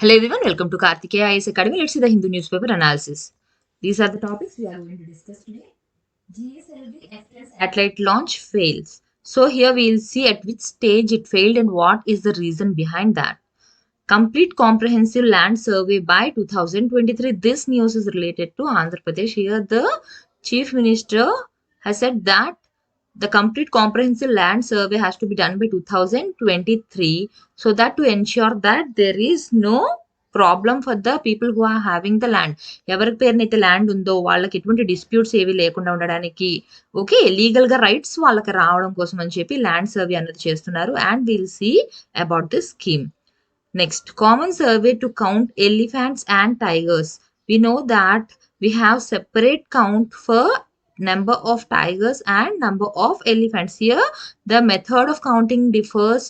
Hello everyone, welcome to Kartikeya IAS Academy. Let's see the Hindu newspaper analysis. These are the topics we are going to discuss today. GSLV F10 satellite launch fails. So here we will see at which stage it failed and what is the reason behind that. Complete comprehensive land survey by 2023. This news is related to Andhra Pradesh. Here the chief minister has said that the complete comprehensive land survey has to be done by 2023, so that to ensure that there is no problem for the people who are having the land. ఎవరి పేరునైతే land ఉందో వాళ్ళకి ఎటువంటి disputes ఏవి లేకుండా ఉండడానికి, okay, legal గా rights వాళ్ళకి రావడం కోసం అని చెప్పి ల్యాండ్ సర్వే అనేది చేస్తున్నారు. And will see about this scheme. Next, common survey to count elephants and tigers. We know that we have separate count for number of tigers and number of elephants. Here the method of counting differs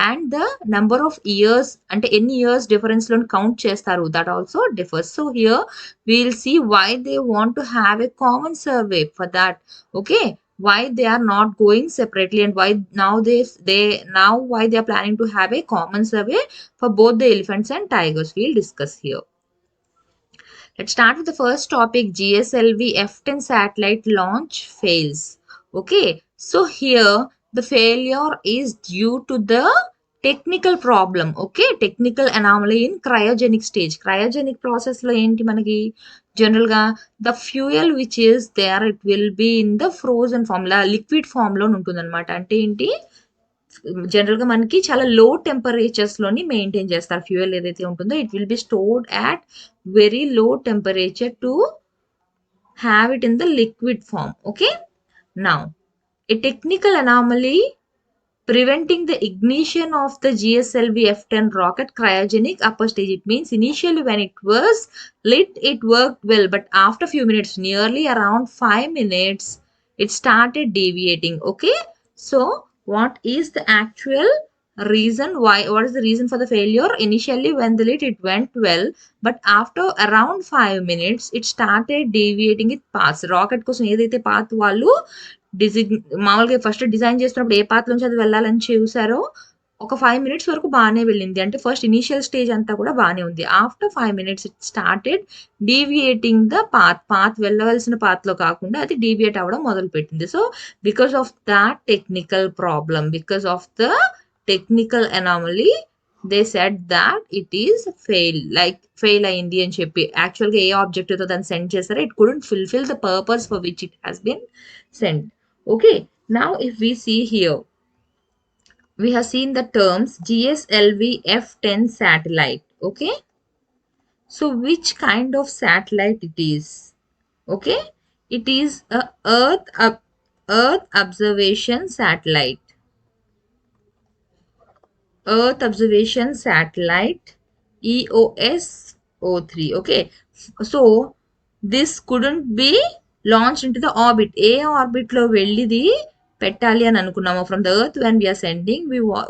and the number of years and any years difference lo count chestaru, that also differs. So here we will see why they want to have a common survey for that. Okay, why they are not going separately and why now why they are planning to have a common survey for both the elephants and tigers. We'll discuss here. Let's start with the first topic. GSLV F10 satellite launch fails. Okay, so here the failure is due to the technical problem. Okay, technical anomaly in cryogenic stage. Cryogenic process lo enti manaki general ga the fuel which is there, it will be in the frozen form, liquid form lo untundanamata. Ante enti జనరల్‌గా మనకి చాలా లో టెంపరేచర్స్‌లోని maintain చేస్తారు. Fuel ఏదైతే ఉంటుందో it will B stored at very low temperature to have it in the liquid form. Okay, now a technical anomaly preventing the ignition of the GSLV F10 rocket cryogenic upper stage. It means initially when it was lit it worked well, but after few minutes, nearly around 5 minutes, it started deviating. Okay, so what is the actual reason? What is the reason for the failure? Initially when the lit it went well, but after around 5 minutes it started deviating its path. Rocket కోసం ఏదైతే path వాళ్ళు మామూలుగా first design చేస్తున్నప్పుడు ఏ path నుంచి అది వెళ్ళాలని చూసారో ఒక 5 మినిట్స్ వరకు బాగానే వెళ్ళింది. అంటే ఫస్ట్ ఇనిషియల్ స్టేజ్ అంతా కూడా బాగానే ఉంది. After 5 minutes it started deviating the path వెళ్ళవలసిన పాత్ లో కాకుండా అది డీవియేట్ అవ్వడం మొదలు పెట్టింది. So because of that technical problem, because of the technical anomaly, they said that it is fail అయింది అని చెప్పి. యాక్చువల్గా ఏ ఆబ్జెక్టివ్ తో దాన్ని సెండ్ చేస్తారో it couldn't fulfil the purpose for which it has been send. Okay, now if we see here, we have seen the terms GSLV F10 satellite. Okay, so which kind of satellite it is? Okay, it is a Earth observation satellite. Earth observation satellite, EOS-03. Okay, so this couldn't be launched into the orbit. ఏ orbit లో వెళ్ళిది పెట్టాలి అని అనుకున్నాము. From the earth when we're sending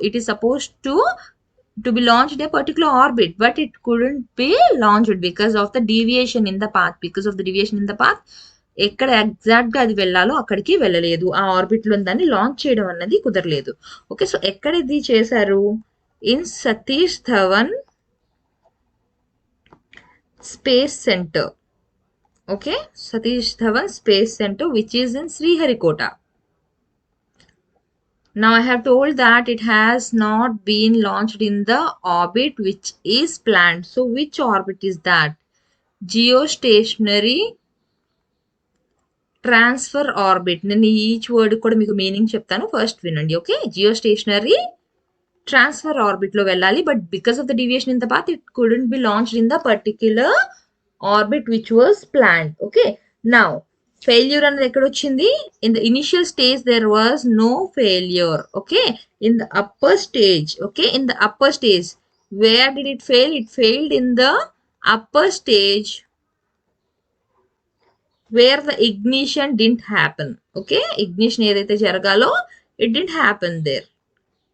it is suppose to be launched in a particular orbit, but it couldn't be launched because of the deviation in the path. Because of the deviation in the path, ఎక్కడ exact గా అది వెళ్ళాలో అక్కడికి వెళ్ళలేదు. ఆ orbit లో దాన్ని launch చేయడం అన్నది కుదరలేదు. ఓకే, సో ఎక్కడ ఇది చేశారు? In Satish Dhawan space centre. Okay, Satish Dhawan Space Center, which is in Sriharikota. Now I have told that it has not been launched in the orbit which is planned. So which orbit is that? Geostationary transfer orbit. నేను each word కూడా మీకు meaning చెప్తాను, first వినండి. Okay, geostationary transfer orbit లో వెళ్ళాలి, but because of the deviation in the path it couldn't B launched in the particular orbit which was planned. Okay, now failure అనేది ఎక్కడ వచ్చింది? In the initial stage there was no failure. Okay, in the upper stage. Okay, in the upper stage, where did it fail? It failed in the upper stage where the ignition didn't happen. Okay, ignition ఏదైతే జరగాలో it didn't happen there.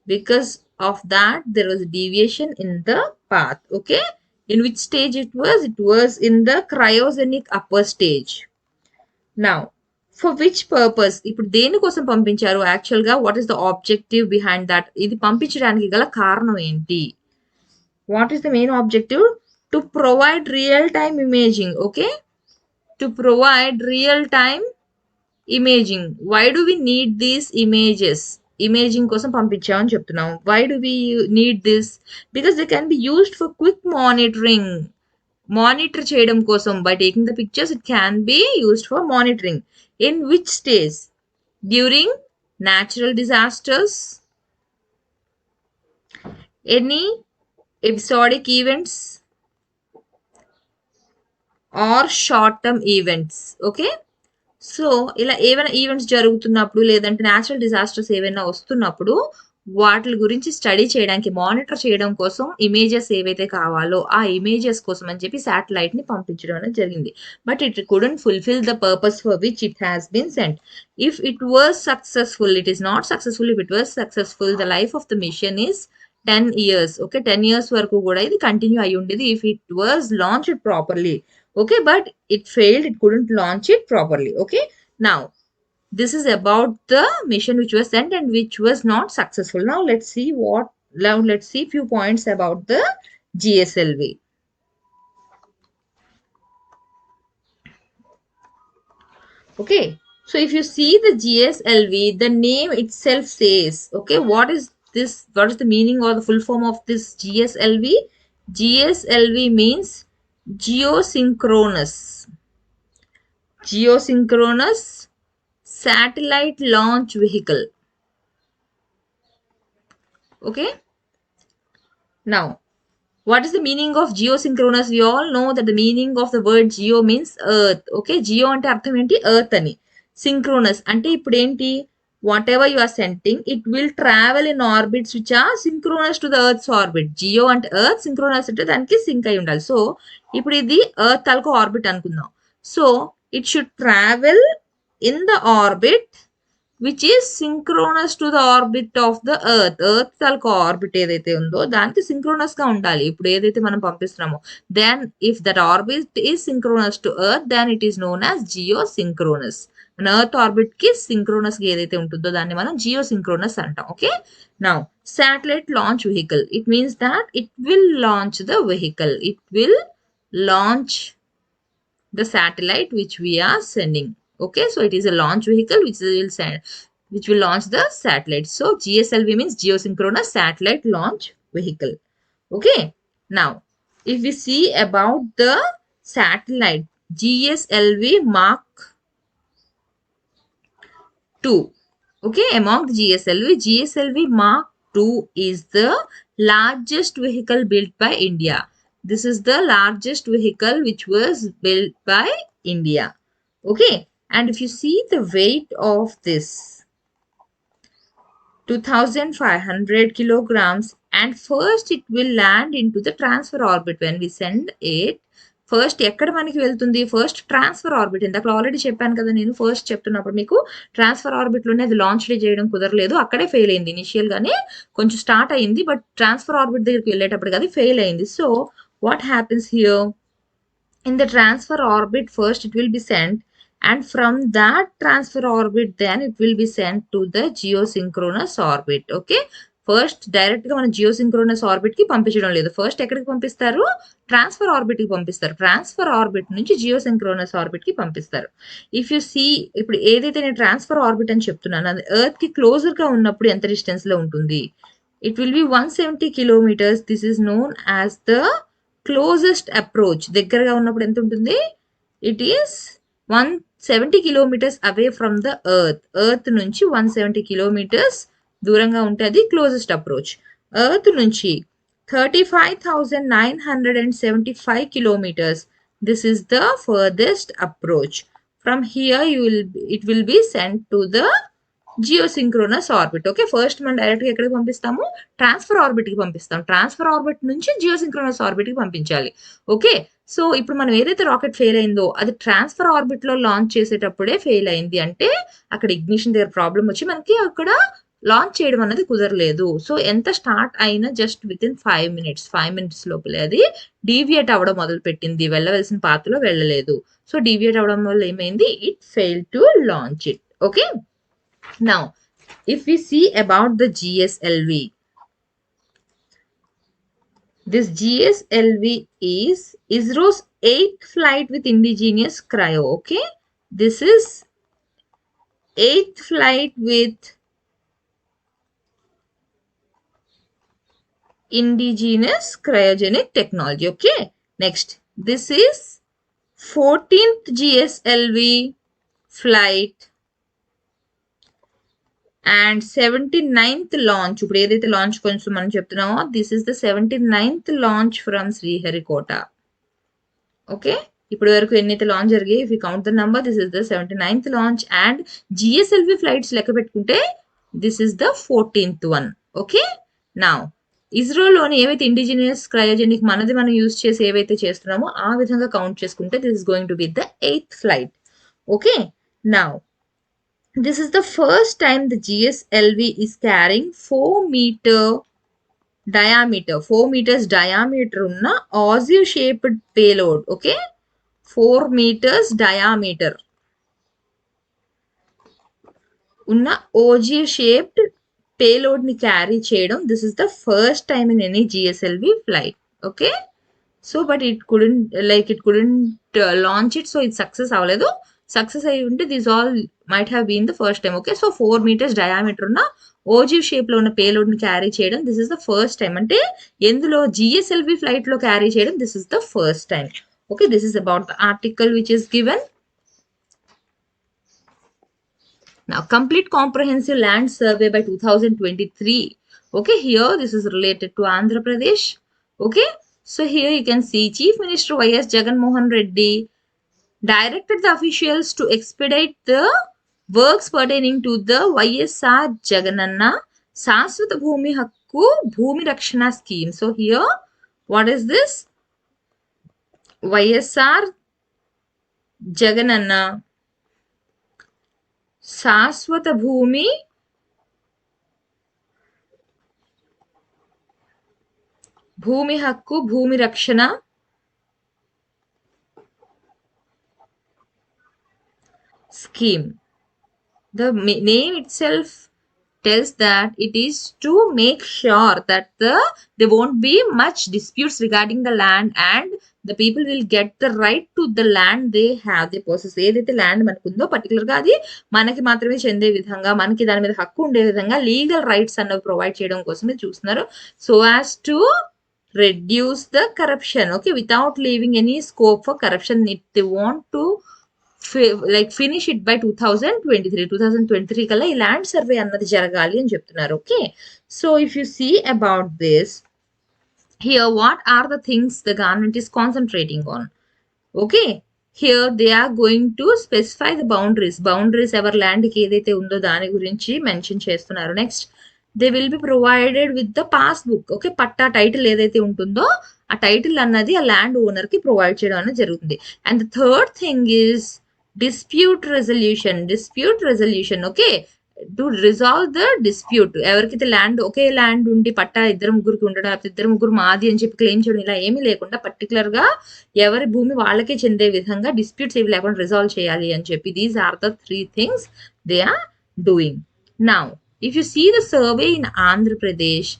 Because of that there was a deviation in the path. Okay, in which stage it was? It was in the cryogenic upper stage. Now for which purpose? ఇప్పుడు దేనికోసం పంపించారు? Actual గా what is the objective behind that? ఇది పంపించడానికి గల కారణం ఏంటి? What is the main objective? To provide real-time imaging. Okay, to provide real-time imaging. Why do we need these images? Imaging కోసం పంపించామని చెప్తున్నాం. Why do we need this? Because they can be used for quick monitoring. Monitor చేయడం కోసం, by taking the pictures it can be used for monitoring. In which stage? During natural disasters, any episodic events, or short term events. Okay, so ఇలా ఏవైనా events జరుగుతున్నప్పుడు లేదంటే natural disasters ఏవైనా వస్తున్నప్పుడు వాటి గురించి స్టడీ చేయడానికి, మానిటర్ చేయడం కోసం ఇమేజెస్ ఏవైతే కావాలో ఆ ఇమేజెస్ కోసం అని చెప్పి శాటిలైట్ ని పంపించడం అనేది జరిగింది. But it couldn't fulfil the purpose for which it has been sent. If it was successful, it is not successful. If it was successful, the life of the mission is 10 years. Okay, 10 years వరకు కూడా ఇది continue అయి ఉండేది if it was launched properly. Okay, but it failed, it couldn't launch it properly. Okay, now this is about the mission which was sent and which was not successful. Now let's see few points about the GSLV. Okay, so if you see the GSLV, the name itself says, okay, what is the meaning or the full form of this GSLV? GSLV means geosynchronous satellite launch vehicle. Okay, now what is the meaning of geosynchronous? We all know that the meaning of the word geo means earth. Okay, geo ante artham enti earth ani. Synchronous ante ippudu enti, whatever you are sending, it will travel in orbits which are synchronous to the earth's orbit. Geo ante earth, synchronous ante daniki sync ayi undali. So ippudu idi earth talko orbit anukundam. So it should travel in the orbit which is synchronous to the orbit of the earth. Earth తాలూకు orbit ఏదైతే ఉందో దానికి synchronous గా ఉండాలి. ఇప్పుడు ఏదైతే మనం పంపిస్తున్నామో, then if that orbit is synchronous to earth, then it is known as geosynchronous. మన ఎర్త్ ఆర్బిట్ కి సింక్రోనస్ గా ఏదైతే ఉంటుందో దాన్ని మనం జియోసింక్రోనస్ అంటాం. Okay, now satellite launch vehicle, it means that it will launch the vehicle, it will launch the satellite which we are sending. Okay, so it is a launch vehicle which will launch the satellite. So GSLV means geosynchronous satellite launch vehicle. Okay, now if we see about the satellite GSLV Mark II. Okay, among the GSLV Mark II is the largest vehicle built by India. This is the largest vehicle which was built by India. Okay, and if you see the weight of this, 2500 kilograms, and first it will land into the transfer orbit. When we send it, first ఎక్కడ మనకి వెళ్తుంది? First transfer orbit. ఇందాక already చెప్పాను కదా నేను, first చెప్తున్నప్పుడు మీకు transfer ఆర్బిట్లోనే అది లాంచ్ చేయడం కుదరలేదు, అక్కడే ఫెయిల్ అయింది. ఇనిషియల్ గానే కొంచెం స్టార్ట్ అయింది, బట్ ట్రాన్స్ఫర్ ఆర్బిట్ దగ్గరికి వెళ్ళేటప్పుడు అది ఫెయిల్ అయింది. So what happens here? In the transfer orbit, first it will be sent, and from that transfer orbit then it will be sent to the geosynchronous orbit. Okay, first direct గా మన geosynchronous orbit కి పంపించడం లేదు. First ఎక్కడికి పంపిస్తారు? Transfer orbit కి పంపిస్తారు. Transfer orbit నుంచి జియోసింక్రోనస్ ఆర్బిట్ కి పంపిస్తారు. ఇఫ్ యు సీ, ఇప్పుడు ఏదైతే నేను ట్రాన్స్ఫర్ ఆర్బిట్ అని చెప్తున్నాను, అది ఎర్త్ కి క్లోజర్ గా ఉన్నప్పుడు ఎంత డిస్టెన్స్ లో ఉంటుంది? It will B 170 kilometres. This is known as the closest approach. దగ్గరగా ఉన్నప్పుడు ఎంత ఉంటుంది? It is 170 kilometres away from the earth. Earth నుంచి 170 కిలోమీటర్స్ దూరంగా ఉంటే అది క్లోజెస్ట్ అప్రోచ్. ఎర్త్ నుంచి 35,975 kilometers. This is the furthest approach. From here it will be sent to the geosynchronous orbit. Okay, first మనం డైరెక్ట్ గా ఎక్కడికి పంపిస్తాము? Transfer orbit కి పంపిస్తాం. ట్రాన్స్ఫర్ ఆర్బిట్ నుంచి జియోసింక్రోనస్ ఆర్బిట్ కి పంపించాలి. ఓకే, సో ఇప్పుడు మనం ఏదైతే రాకెట్ ఫెయిల్ అయిందో అది ట్రాన్స్ఫర్ ఆర్బిట్ లో లాంచ్ చేసేటప్పుడే ఫెయిల్ అయింది. అంటే అక్కడ ఇగ్నిషన్ దగ్గర ప్రాబ్లం వచ్చి మనకి అక్కడ లాంచ్ చేయడం అనేది కుదరలేదు. సో ఎంత స్టార్ట్ అయినా జస్ట్ విత్ ఇన్ 5 minutes లోపలే అది డీవియేట్ అవ్వడం మొదలు పెట్టింది. వెళ్ళవలసిన పాత్రలో వెళ్ళలేదు. సో డీవియేట్ అవ్వడం వల్ల ఏమైంది? It fail to launch it. Okay, now if we see about the GSLV, This GSLV is ISRO's 8th flight with indigenous cryo. Okay, this is 8th flight with indigenous cryogenic technology. Okay, next, this is 14th GSLV flight and 79th launch. ఇప్పుడు ఏదైతే launch కొంచెం మనం చెప్తున్నామో this is the 79th launch from Sriharikota. Okay, ఇప్పుడు వరకు ఎన్నైతే launch జరిగాయి, if you count the number, this is the 79th launch. And GSLV flights లెక్క పెట్టుకుంటే this is the 14th one. Okay, now ఇస్రోలోని ఏవైతే ఇండిజినియస్ క్రయోజెనిక్ మనది మనం యూజ్ చేసి ఏవైతే చేస్తున్నామో ఆ విధంగా కౌంట్ చేసుకుంటే this is going to be the 8th flight. Okay, now this is the first time the GSLV is carrying 4 meter diameter, 4 meters diameter unna ogive shaped payload. Okay, 4 meters diameter unna ogive shaped payload ni carry cheyadam. This is the first time in any GSLV flight. Okay, so but it couldn't launch it, so it success avaledu. Success ayi unte this all might have been the first time. Okay, so 4 meters diameter ఉన్న ogive shape లో ఉన్న payload ని carry చేయడం this is the first time. అంటే ఎందులో GSLV flight లో carry చేయడం this is the first time. Okay, this is about the article which is given. Now, complete comprehensive land survey by 2023. Okay, here this is related to Andhra Pradesh. Okay, so here you can see Chief Minister Y.S. Jagan Mohan Reddy directed the officials to expedite the works pertaining to the YSR Jagananna Saswata Bhumi Hakku Bhumi Rakshana scheme. So here, what is this? YSR Jagananna Saswata Bhumi Hakku Bhumi Rakshana scheme. The name itself tells that it is to make sure that there won't be much disputes regarding the land and the people will get the right to the land they have, they possess. ఏదైతే land మనకు ఉందో particular గా అది మనకి మాత్రమే చెందే విధంగా, మనకి దాని మీద హక్కు ఉండే విధంగా లీగల్ రైట్స్ అన్నవి ప్రొవైడ్ చేయడం కోసమే చూస్తున్నారు. So as to reduce the corruption. Okay, without leaving any scope for corruption, they want to finish it by 2023 కల్లా ఈ ల్యాండ్ సర్వే అన్నది జరగాలి అని చెప్తున్నారు. Okay, so if you see about this here, what are the things the government is concentrating on? Okay, here they are going to specify the boundaries ఎవరి ల్యాండ్కి ఏదైతే ఉందో దాని గురించి మెన్షన్ చేస్తున్నారు. Next, they will be provided with the passbook. Okay, పట్టా title ఏదైతే ఉంటుందో ఆ టైటిల్ అన్నది ఆ ల్యాండ్ ఓనర్ కి ప్రొవైడ్ చేయడం అనేది జరుగుతుంది. And the third thing is dispute resolution. Okay, to resolve the dispute. ఎవరికైతే ల్యాండ్ ఒకే ల్యాండ్ ఉండి పట్టా ఇద్దరు ముగ్గురికి ఉండడం, లేకపోతే ఇద్దరు ముగ్గురు మాది అని చెప్పి క్లెయిమ్ చేయడం, ఇలా ఏమీ లేకుండా పర్టికులర్ గా ఎవరి భూమి వాళ్ళకే చెందే విధంగా డిస్ప్యూట్స్ ఏవి లేకుండా రిజాల్వ్ చేయాలి అని చెప్పి these are the 3 things they are doing. Now, if you see the survey in Andhra Pradesh,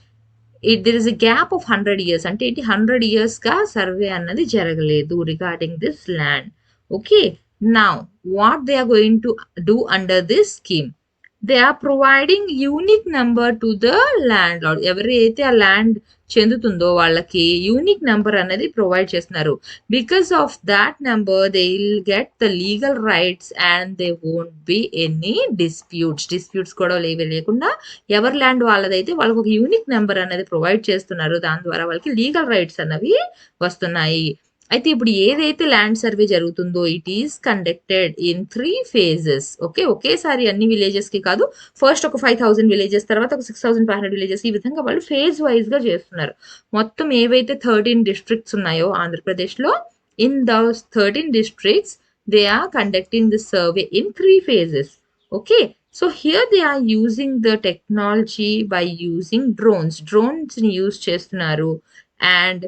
there is a gap of 100 years. అంటే ఏంటి, 100 years గా సర్వే అన్నది జరగలేదు regarding this land. Okay, now what they are going to do under this scheme, they are providing unique number to the landlord. ఎవరైతే ఆ land చెందుతుందో వాళ్ళకి unique number అనేది ప్రొవైడ్ చేస్తున్నారు. Because of that number they will get the legal rights and they won't be any disputes కూడా లేకుండా ఎవరి land వాళ్ళదైతే వాళ్ళకి ఒక యూనిక్ నెంబర్ అనేది ప్రొవైడ్ చేస్తున్నారు. దాని ద్వారా వాళ్ళకి లీగల్ రైట్స్ అన్నవి వస్తున్నాయి. అయితే ఇప్పుడు ఏదైతే ల్యాండ్ సర్వే జరుగుతుందో it is conducted in 3 phases. Okay, ఒకేసారి అన్ని విలేజెస్ కి కాదు, ఫస్ట్ ఒక 5000 విలేజెస్, తర్వాత ఒక 6500 విలేజెస్, ఈ విధంగా వాళ్ళు ఫేజ్ వైజ్ గా చేస్తున్నారు. మొత్తం ఏవైతే 13 districts ఉన్నాయో ఆంధ్రప్రదేశ్ లో, in those 13 districts they are conducting this survey in 3 phases. Okay, so here they are using the technology by using drones ని యూజ్ చేస్తున్నారు. And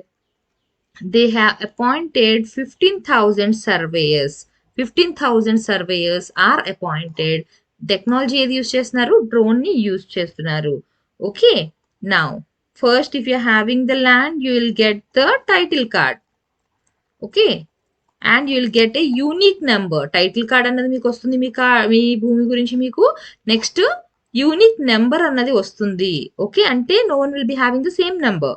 they have appointed 15,000 surveyors. 15,000 surveyors are appointed. Technology ఏది use చేస్తున్నారు, drone ని use చేస్తున్నారు. Okay, now First, if you're having the land, you will get the title card. Okay. And you will get a unique number. Title card అన్నది మీకు వస్తుంది, మీ భూమి గురించి మీకు నెక్స్ట్ యూనిక్ నెంబర్ అన్నది వస్తుంది. ఓకే, అంటే no one will be having the same number.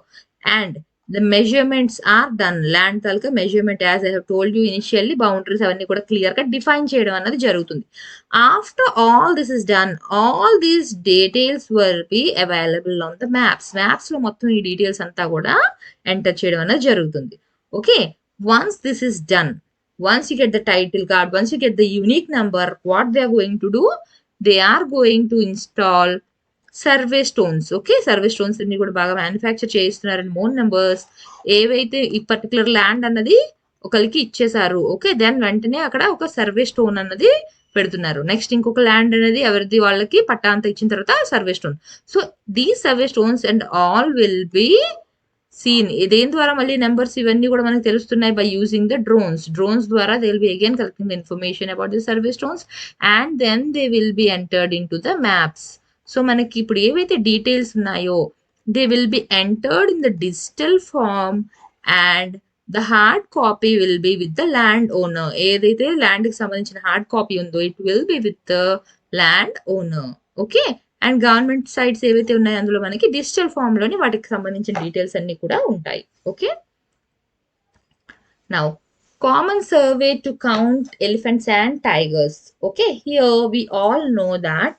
And the measurements are done. Land taluka measurement, as I have told you initially, boundaries అవన్నీ కూడా క్లియర్ గా డిఫైన్ చేయడం అన్నది జరుగుతుంది. After all this is done, all these details will be available on the maps లో మొత్తం ఈ details అంతా కూడా ఎంటర్ చేయడం అనేది జరుగుతుంది. Okay, once this is done, once you get the title card, once you get the unique number, what they are going to do, they are going to install survey stones. Okay, survey stones అన్ని కూడా బాగా manufacture చేయిస్తున్నారని మోన్ numbers ఏవైతే ఈ particular land అన్నది ఒకరికి ఇచ్చేసారు. Okay, then వెంటనే అక్కడ ఒక సర్వే స్టోన్ అన్నది పెడుతున్నారు. నెక్స్ట్ ఇంకొక ల్యాండ్ అనేది ఎవరిది వాళ్ళకి పట్టా అంతా ఇచ్చిన తర్వాత survey stone. So these survey stones and all will be seen. దేని ద్వారా మళ్ళీ నెంబర్స్ ఇవన్నీ కూడా మనకు తెలుస్తున్నాయి, బై యూజింగ్ ద డ్రోన్స్ ద్వారా they will be again collecting the information about the survey stones and then they will be entered into the maps. So మనకి ఇప్పుడు ఏవైతే డీటెయిల్స్ ఉన్నాయో they will be entered in the digital form and the hard copy will be with the land owner. ఏదైతే land కి సంబంధించిన hard copy ఉందో it will be with the land owner. Okay, and government sites ఏవైతే ఉన్నాయో అందులో మనకి digital form లోని వాటికి సంబంధించిన డీటెయిల్స్ అన్ని కూడా ఉంటాయి. Okay, now common survey to count elephants and tigers. Okay, here we all know that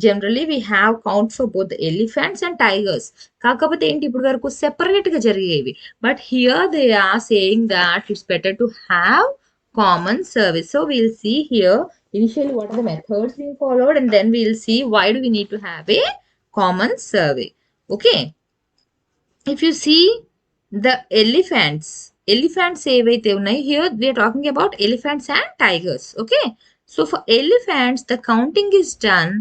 generally we have count for both elephants and tigers. కాకపోతే ఏంటి ఇప్పుడు వరకు సెపరేట్ గా జరిగేవి, but here they are saying that it's better to have common service. So we'll see here initially what are the methods being followed and then we'll see why do we need to have a common survey. Okay, if you see the elephants ఏవైతే ఉన్నాయి, here we are talking about elephants and tigers. Okay, so for elephants the counting is done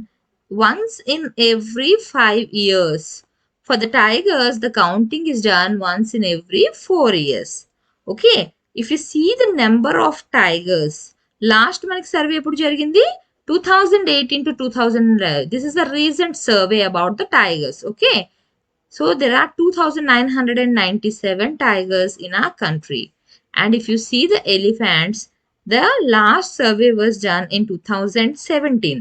once in every 5 years. For the tigers the counting is done once in every 4 years. Okay, if you see the number of tigers, last మనకి survey ఎప్పుడు జరిగింది 2018 to 2011. This is the recent survey about the tigers. Okay, so there are 2997 tigers in our country. And if you see the elephants, the last survey was done in 2017.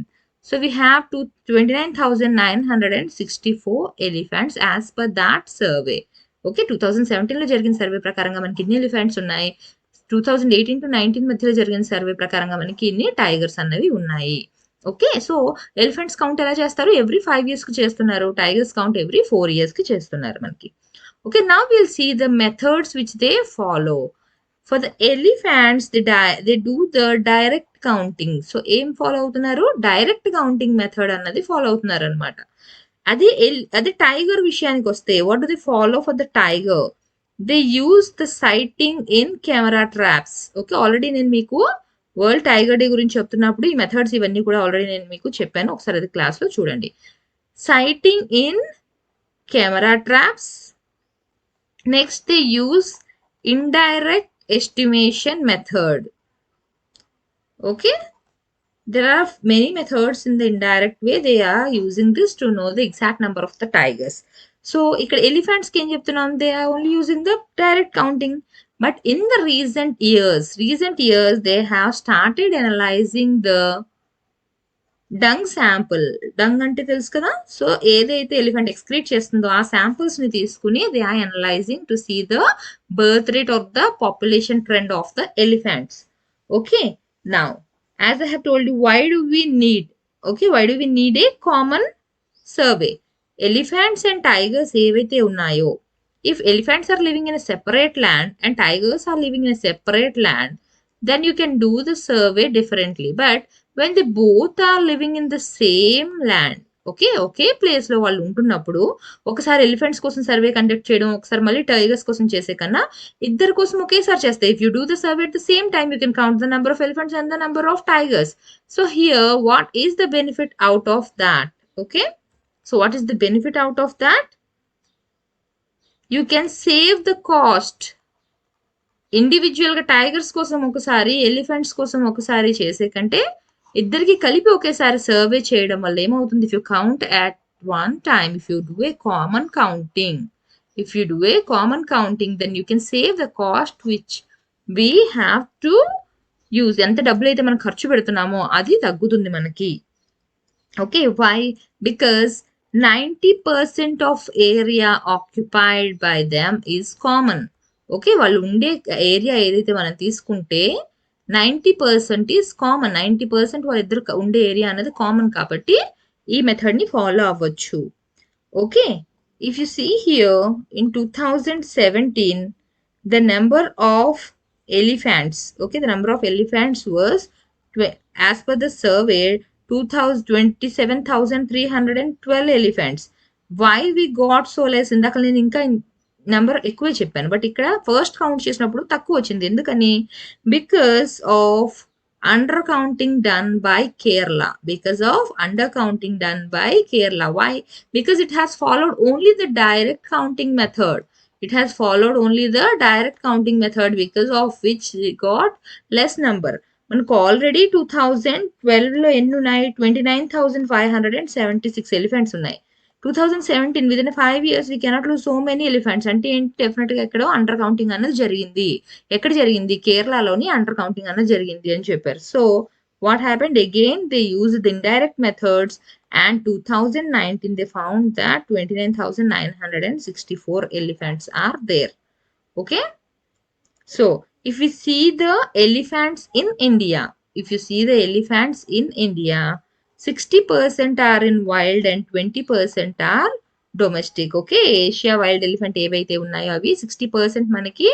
So we have 29,964 elephants as per that survey. Okay, 2017లో జరిగిన survey ప్రకారంగా మనకి ఇన్ని elephants ఉన్నాయి, 2018 to 19 మధ్యలో జరిగిన survey ప్రకారంగా మనకి ఇన్ని టైగర్స్ అన్నవి ఉన్నాయి. ఓకే, సో ఎలిఫెంట్స్ కౌంట్ ఎలా చేస్తారు, ఎవ్రీ 5 years కి చేస్తున్నారు. టైగర్స్ కౌంట్ ఎవ్రీ 4 years కి చేస్తున్నారు మనకి. Okay, now will see the methods which they follow. For the elephants they do the direct counting. So ఏం ఫాలో అవుతున్నారు, డైరెక్ట్ కౌంటింగ్ మెథడ్ అన్నది ఫాలో అవుతున్నారు అనమాట. అదే టైగర్ విషయానికి వస్తే what do they follow for the tiger, they use the sighting in camera traps. Okay, already నేను మీకు వరల్డ్ టైగర్ డే గురించి చెప్తున్నప్పుడు ఈ మెథడ్స్ ఇవన్నీ కూడా ఆల్రెడీ నేను మీకు చెప్పాను, ఒకసారి అది క్లాస్లో చూడండి. Citing in camera traps, next they use indirect estimation method. Okay, there are many methods in the indirect way. They are using this to know the exact number of the tigers. So ఇక్కడ elephants కి ఏం చెప్తున్నాం, they are only using the direct counting. But in the recent years they have started analyzing the dung sample. dung అంటే తెలుసు కదా, so ఏదైతే elephant excrete చేస్తుందో ఆ శాంపుల్స్ ని తీసుకుని they are analyzing to see the birth rate of the population trend of the elephants. Okay, now as I have told you, why do we need a common survey? Elephants and tigers ఏవైతే ఉన్నాయో, if elephants are living in a separate land and tigers are living in a separate land, then you can do the survey differently. But when they both are living in the same land, okay, okay place లో వాళ్ళు ఉంటున్నప్పుడు ఒకసారి elephants కోసం survey conduct చేయడం, ఒకసారి మళ్ళీ tigers కోసం చేసే కన్నా ఇద్దరు కోసం ఒకేసారి చేస్తే, if you do the survey at the same time you can count the number of elephants and the number of tigers. So here what is the benefit out of that? Okay, so what is the benefit out of that? You can save the cost. Individual గా tigers కోసం ఒకసారి, elephants కోసం ఒకసారి చేసే కంటే ఇద్దరికి కలిపి ఒకేసారి సర్వే చేయడం వల్ల ఏమవుతుంది, if you count at one time, if you do a common counting, then you can save the cost which we have to use. ఎంత డబ్బులు అయితే మనం ఖర్చు పెడుతున్నామో అది తగ్గుతుంది మనకి. Okay, why? Because 90% of area occupied by them is common. Okay, వాళ్ళు ఉండే ఏరియా ఏదైతే మనం తీసుకుంటే 90% ఈజ్ కామన్. 90% వాళ్ళిద్దరు ఉండే ఏరియా అనేది కామన్ కాబట్టి ఈ మెథడ్ని ఫాలో అవ్వచ్చు. Okay, if you see here in 2017 the number of elephants, okay, the number of elephants was as per the survey 27,312 elephants. Why we got so less? ఇందాక నేను ఇంకా నెంబర్ ఎక్కువే చెప్పాను, బట్ ఇక్కడ ఫస్ట్ కౌంట్ చేసినప్పుడు తక్కువ వచ్చింది. ఎందుకని? Because of under counting done by Kerala. Why? Because it has followed only the direct counting method. Because of which we got less number. మనకు ఆల్రెడీ 2012లో ఎన్ని ఉన్నాయి? 29,576 ఎలిఫెంట్స్ ఉన్నాయి. 2017 with in 5 years we cannot lose so many elephants. అంటే ఏంటి? Definite గా ఎక్కడో under counting అనేది జరిగింది. ఎక్కడ జరిగింది? కేరళలోని అండర్ కౌంటింగ్ అనేది జరిగింది అని చెప్పారు. So what happened again? They use the indirect methods and 2019 they found that 29,964 elephants are there. Okay, so if we see the elephants in India, 60% are in wild and 20% are domestic. Okay, Asia wild elephant ఏవైతే ఉన్నాయో అవి 60% మనకి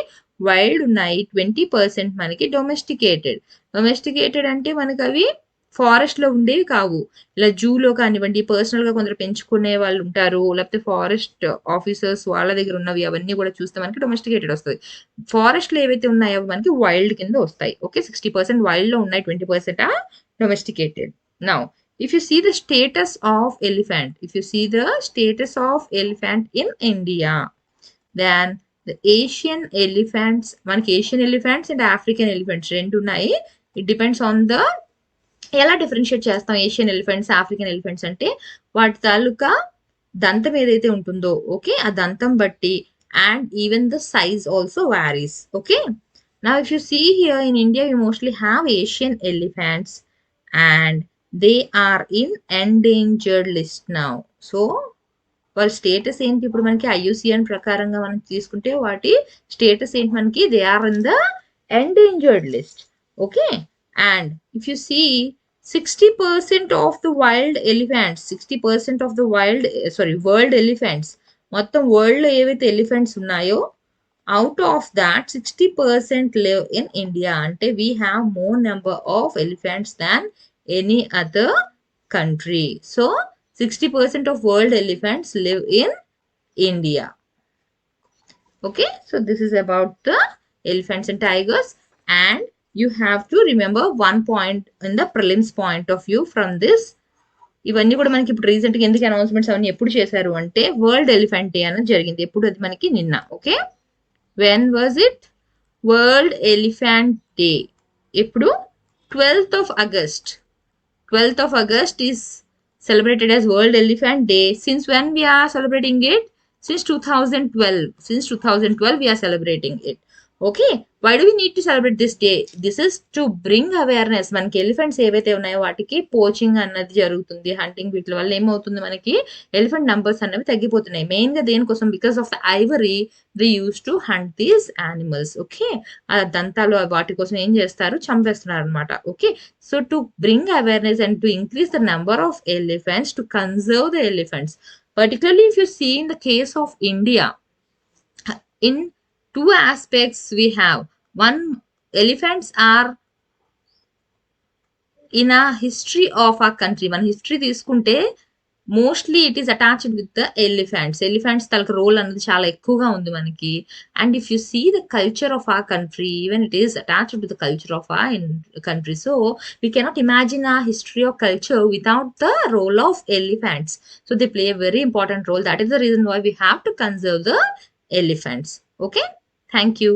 wild ఉన్నాయి, 20% మనకి domesticated అంటే మనకి అవి forest లో ఉండేవి కావు. ఇలా జూలో కానివ్వండి, పర్సనల్ గా కొందరు పెంచుకునే వాళ్ళు ఉంటారు, లేకపోతే ఫారెస్ట్ ఆఫీసర్స్ వాళ్ళ దగ్గర ఉన్నవి అవన్నీ కూడా చూస్తే మనకి డొమెస్టికేటెడ్ వస్తుంది. ఫారెస్ట్ లో ఏవైతే ఉన్నాయో అవి మనకి వైల్డ్ కింద వస్తాయి. ఓకే, 60% వైల్డ్ లో ఉన్నాయి, 20% are domesticated. Now if you see the status of elephant, in India, then the Asian elephants, మనకి Asian elephants and African elephants రెండు ఉన్నాయి. It depends on the ఎలా డిఫరెన్షియేట్ చేస్తాం ఏషియన్ ఎలిఫెంట్స్, ఆఫ్రికన్ ఎలిఫెంట్స్ అంటే వాటి తాలూకా దంతం ఏదైతే ఉంటుందో, ఓకే, ఆ దంతం బట్టి and even the size also varies. Okay, now if you see here in India we mostly have Asian elephants and they are in endangered list now. So వాళ్ళ status ఏంటి? ఇప్పుడు మనకి IUCN ప్రకారంగా మనం తీసుకుంటే వాటి స్టేటస్ ఏంటి మనకి? They are in the endangered list. Okay, and if you see 60% of the world elephants, మొత్తం వరల్డ్ లో ఏవైతే ఎలిఫెంట్స్ ఉన్నాయో out of that 60% live in India. అంటే we have more number of elephants than any other country. So 60% of world elephants live in India. Okay, so this is about the elephants and tigers, and you have to remember one point in the prelims point of view from this. ఇవన్నీ కూడా మనకి ఇప్పుడు రీసెంట్గా ఎందుకు announcements అవన్నీ ఎప్పుడు చేశారు అంటే వరల్డ్ ఎలిఫెంట్ డే అనేది జరిగింది. ఎప్పుడు? అది మనకి నిన్న. Okay, when was it? World elephant day ఎప్పుడు? 12th of August is celebrated as World Elephant Day. Since when we are celebrating it? Since 2012 we are celebrating it. Okay, why do we need to celebrate this day? This is to bring awareness. మనకి elephants ఏవైతే ఉన్నాయో వాటికి poaching అన్నది జరుగుతుంది, hunting. వీటి వల్ల ఏమవుతుంది? మనకి ఎలిఫెంట్ నంబర్స్ అనేవి తగ్గిపోతున్నాయి. మెయిన్ గా దేనికోసం? Because of the Ivory they use to hunt these animals. Okay, ఆ దంతాలు వాటి కోసం ఏం చేస్తారు? చంపేస్తున్నారు అనమాట. Okay, so to bring awareness and to increase the number of elephants, to conserve the elephants. Particularly if you see in the case of India, in two aspects we have. One, elephants are in a history of our country. మన history తీసుకుంటే mostly it is attached with the elephants తనకు role అనేది చాలా ఎక్కువగా ఉంది మనకి. And if you see the culture of our country, even it is attached to the culture of our country. So we cannot imagine our history or culture without the role of elephants. So they play a very important role. That is the reason why we have to conserve the elephants. Okay, thank you.